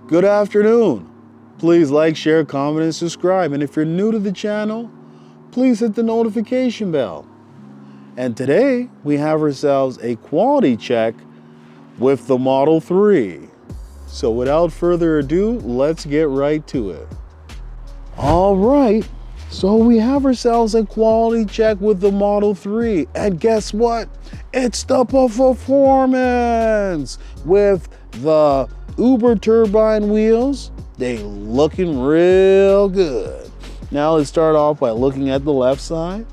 Good afternoon. Please like, share, comment, and subscribe. And if you're new to the channel, please hit the notification bell. And today we have ourselves a quality check with the Model 3. So without further ado, let's get right to it. All right, so we have ourselves a quality check with the Model 3. And guess what? It's the performance with the Uber turbine wheels. They looking real good. Now let's start off by looking at the left side.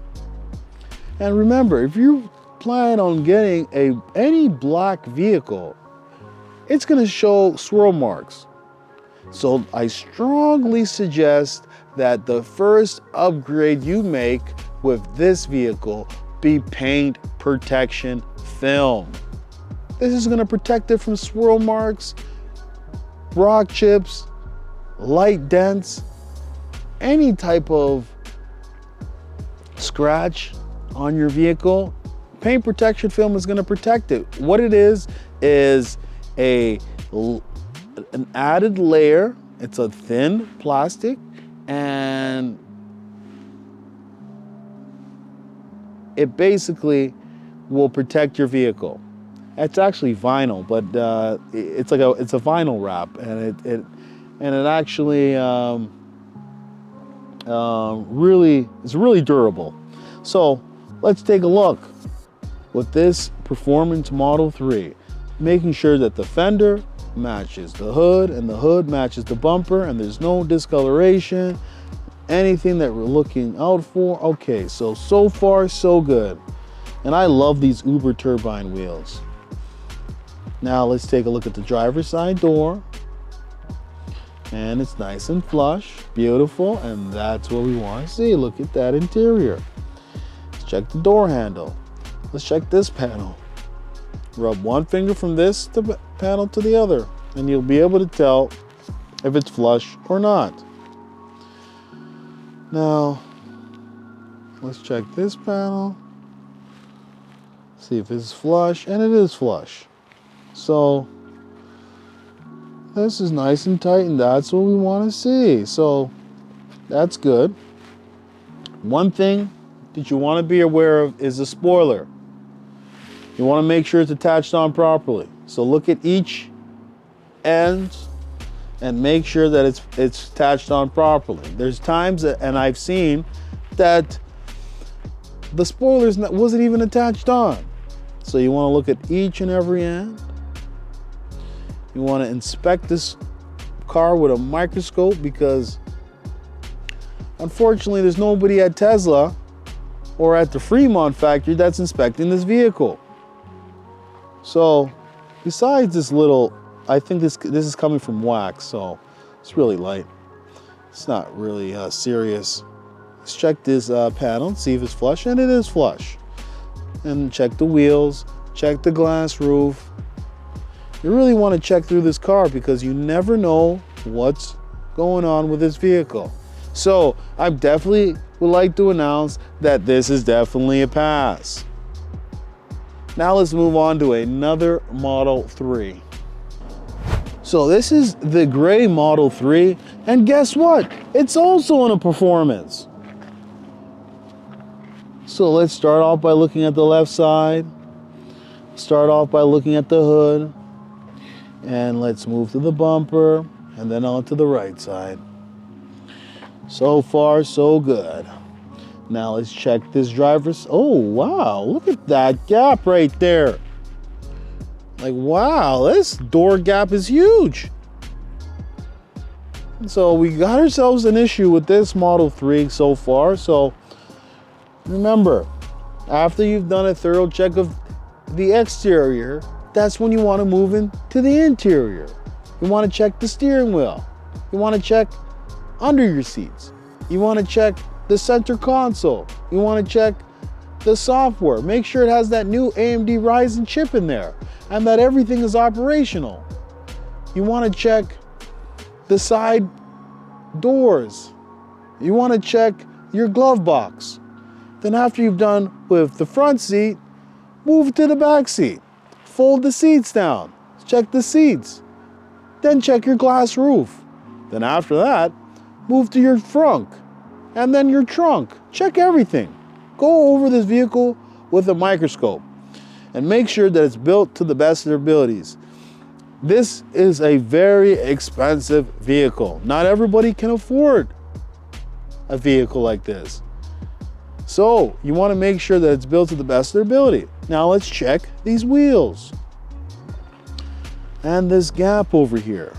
And remember, if you plan on getting any black vehicle, it's going to show swirl marks. So I strongly suggest that the first upgrade you make with this vehicle be paint protection film. This is going to protect it from swirl marks, rock chips, light dents, any type of scratch on your vehicle. Paint protection film is going to protect it. What it is an added layer. It's a thin plastic, and it basically will protect your vehicle. It's actually vinyl, but it's a vinyl wrap, and it actually it's really durable. So let's take a look with this performance Model 3, making sure that the fender matches the hood and the hood matches the bumper, and there's no discoloration, anything that we're looking out for. Okay, so far so good. And I love these Uber turbine wheels. Now let's take a look at the driver's side door. And it's nice and flush, beautiful, and that's what we want to see. Look at that interior. Let's check the door handle. Let's check this panel. Rub one finger from this panel to the other, and you'll be able to tell if it's flush or not. Now, let's check this panel. See if it's flush, and it is flush. So this is nice and tight, and that's what we want to see. So that's good. One thing that you want to be aware of is the spoiler. You want to make sure it's attached on properly. So look at each end and make sure that it's attached on properly. There's times that, and I've seen that the spoilers wasn't even attached on. So you want to look at each and every end. You want to inspect this car with a microscope, because unfortunately there's nobody at Tesla or at the Fremont factory that's inspecting this vehicle. So besides this little, I think this is coming from wax, so it's really light. It's not really serious. Let's check this panel and see if it's flush, and it is flush. And check the wheels, check the glass roof. You really want to check through this car, because you never know what's going on with this vehicle. So I definitely would like to announce that this is definitely a pass. Now let's move on to another Model 3. So this is the gray Model 3, and guess what? It's also in a performance. So let's start off by looking at the left side. Start off by looking at the hood. And let's move to the bumper, and then on to the right side. So far, so good. Now let's check this driver's. Oh, wow, look at that gap right there. Like, wow, this door gap is huge. So we got ourselves an issue with this Model 3 so far. So remember, after you've done a thorough check of the exterior, that's when you want to move into the interior. You want to check the steering wheel. You want to check under your seats. You want to check the center console. You want to check the software. Make sure it has that new AMD Ryzen chip in there and that everything is operational. You want to check the side doors. You want to check your glove box. Then after you've done with the front seat, move to the back seat. Fold the seats down. Check the seats. Then check your glass roof. Then after that, move to your trunk. And then your trunk. Check everything. Go over this vehicle with a microscope and make sure that it's built to the best of their abilities. This is a very expensive vehicle. Not everybody can afford a vehicle like this. So you want to make sure that it's built to the best of their ability. Now let's check these wheels. And this gap over here.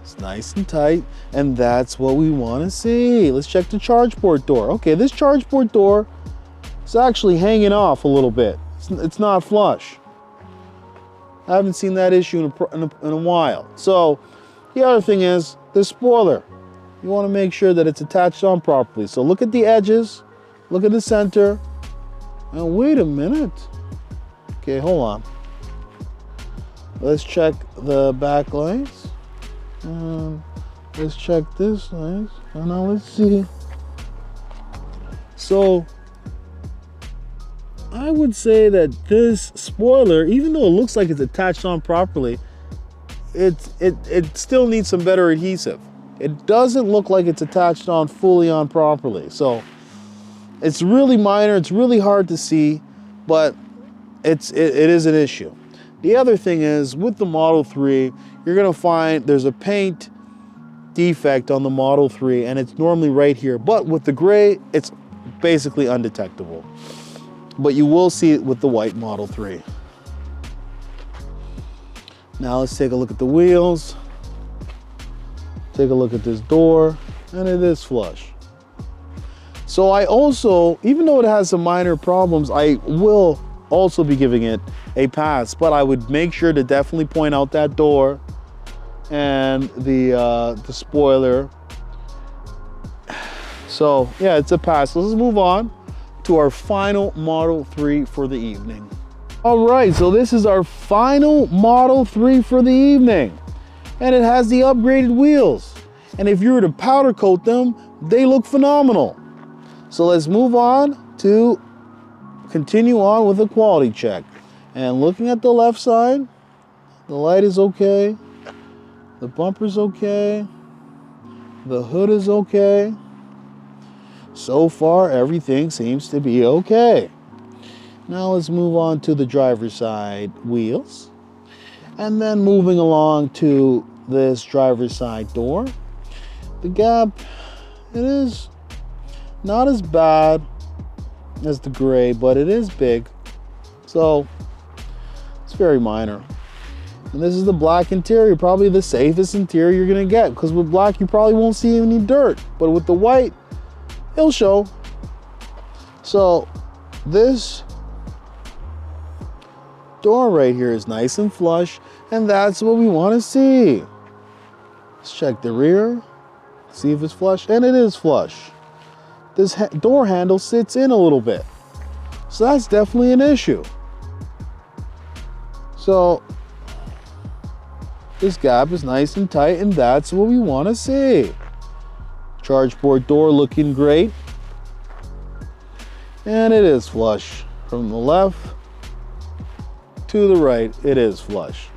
It's nice and tight, and that's what we want to see. Let's check the charge port door. Okay, this charge port door is actually hanging off a little bit. It's not flush. I haven't seen that issue in a while. So the other thing is the spoiler. You want to make sure that it's attached on properly. So look at the edges, look at the center, and wait a minute. Okay, hold on. Let's check the back lights. Let's check this light. And now let's see. So I would say that this spoiler, even though it looks like it's attached on properly, it still needs some better adhesive. It doesn't look like it's attached on fully on properly. So it's really minor, it's really hard to see, but it is an issue. The other thing is with the Model 3, you're gonna find there's a paint defect on the Model 3 and it's normally right here. But with the gray, it's basically undetectable. But you will see it with the white Model 3. Now let's take a look at the wheels. Take a look at this door, and it is flush. So I also, even though it has some minor problems, I will also be giving it a pass, but I would make sure to definitely point out that door and the spoiler. So yeah, it's a pass. Let's move on to our final Model 3 for the evening. All right, so this is our final Model 3 for the evening. And it has the upgraded wheels. And if you were to powder coat them, they look phenomenal. So let's move on to continue on with a quality check. And looking at the left side, the light is okay. The bumper's okay. The hood is okay. So far, everything seems to be okay. Now let's move on to the driver's side wheels. And then moving along to this driver's side door. The gap, it is not as bad as the gray, but it is big. So it's very minor. And this is the black interior, probably the safest interior you're gonna get, because with black you probably won't see any dirt, but with the white, it'll show. So this door right here is nice and flush, and that's what we want to see. Let's check the rear, see if it's flush, and it is flush. This door handle sits in a little bit, so that's definitely an issue. So this gap is nice and tight, and that's what we want to see. Charge port door looking great, and it is flush from the left to the right. It is flush.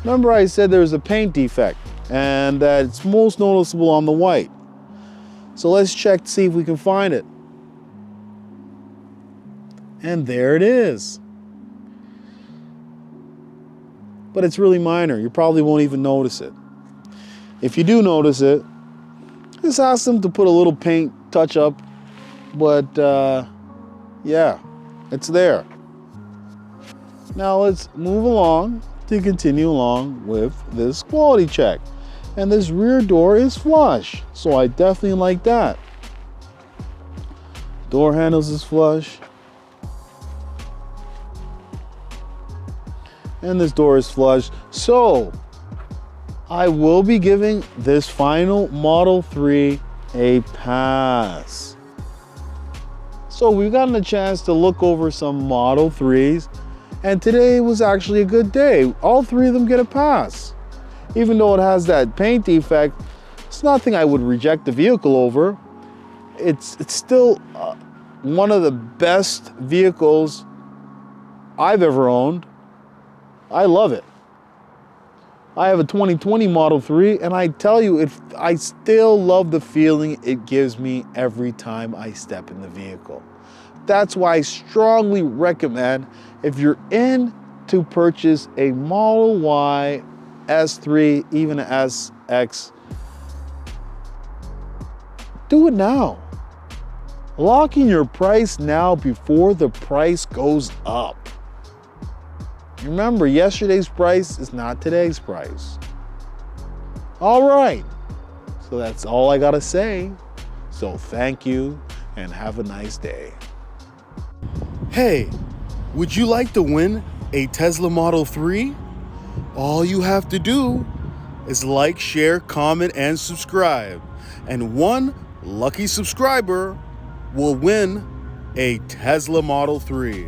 Remember I said there was a paint defect and that it's most noticeable on the white. So let's check to see if we can find it. And there it is. But it's really minor. You probably won't even notice it. If you do notice it, just ask them to put a little paint touch up. But yeah, it's there. Now let's move along to continue along with this quality check. And this rear door is flush, so I definitely like that. Door handles is flush. And this door is flush. So I will be giving this final Model 3 a pass. So we've gotten a chance to look over some Model 3s, and today was actually a good day. All three of them get a pass. Even though it has that paint defect, it's nothing I would reject the vehicle over. It's still one of the best vehicles I've ever owned. I love it. I have a 2020 Model 3, and I tell you, I still love the feeling it gives me every time I step in the vehicle. That's why I strongly recommend, if you're in to purchase a Model Y, S3, even an SX, do it now. Lock in your price now before the price goes up. Remember, yesterday's price is not today's price. All right, so that's all I gotta say. So thank you and have a nice day. Hey, would you like to win a Tesla Model 3? All you have to do is like, share, comment, and subscribe. And one lucky subscriber will win a Tesla Model 3.